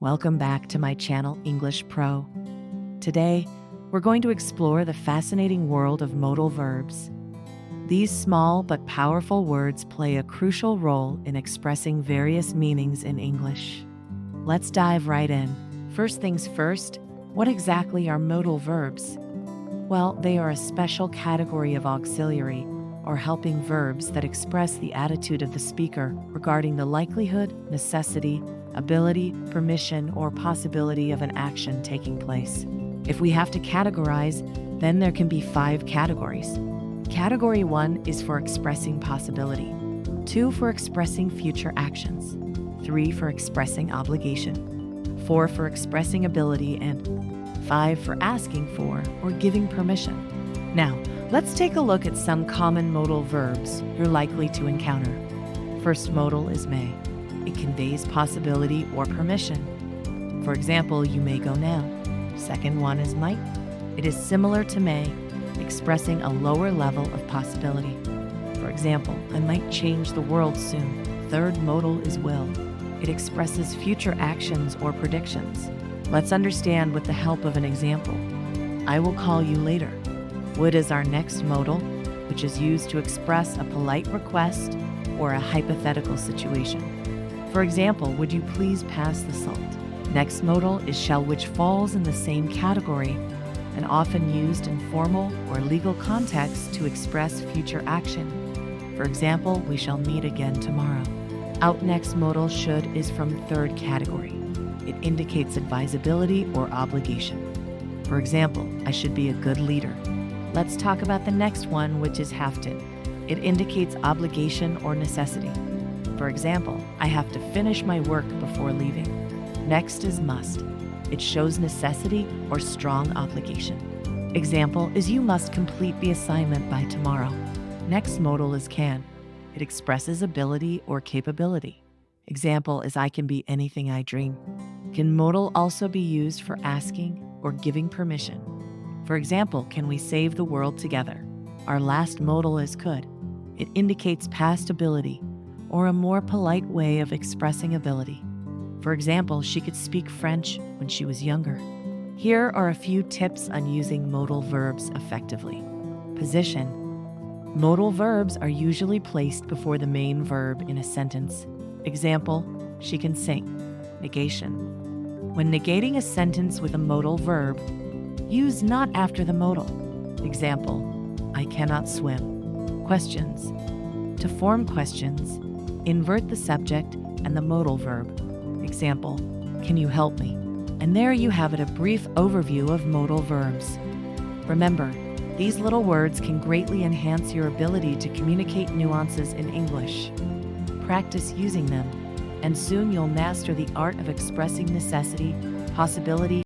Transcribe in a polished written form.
Welcome back to my channel, English Pro. Today, we're going to explore the fascinating world of modal verbs. These small but powerful words play a crucial role in expressing various meanings in English. Let's dive right in. First things first, what exactly are modal verbs? Well, they are a special category of auxiliary or helping verbs that express the attitude of the speaker regarding the likelihood, necessity, ability, permission, or possibility of an action taking place. If we have to categorize, then there can be 5 categories. Category 1 is for expressing possibility, 2 for expressing future actions, 3 for expressing obligation, 4 for expressing ability, and 5 for asking for or giving permission. Now, let's take a look at some common modal verbs you're likely to encounter. First modal is may. It conveys possibility or permission. For example, you may go now. Second one is might. It is similar to may, expressing a lower level of possibility. For example, I might change the world soon. Third modal is will. It expresses future actions or predictions. Let's understand with the help of an example. I will call you later. Would is our next modal, which is used to express a polite request or a hypothetical situation. For example, would you please pass the salt? Next modal is shall, which falls in the same category and often used in formal or legal contexts to express future action. For example, we shall meet again tomorrow. Out next modal should is from third category. It indicates advisability or obligation. For example, I should be a good leader. Let's talk about the next one, which is have to. It indicates obligation or necessity. For example, I have to finish my work before leaving. Next is must. It shows necessity or strong obligation. Example is you must complete the assignment by tomorrow. Next modal is can. It expresses ability or capability. Example is I can be anything I dream. Can modal also be used for asking or giving permission? For example, can we save the world together? Our last modal is could. It indicates past ability or a more polite way of expressing ability. For example, she could speak French when she was younger. Here are a few tips on using modal verbs effectively. Position. Modal verbs are usually placed before the main verb in a sentence. Example, she can sing. Negation. When negating a sentence with a modal verb, use not after the modal. Example, I cannot swim. Questions. To form questions, invert the subject and the modal verb. Example, can you help me? And there you have it, a brief overview of modal verbs. Remember, these little words can greatly enhance your ability to communicate nuances in English. Practice using them, and soon you'll master the art of expressing necessity, possibility,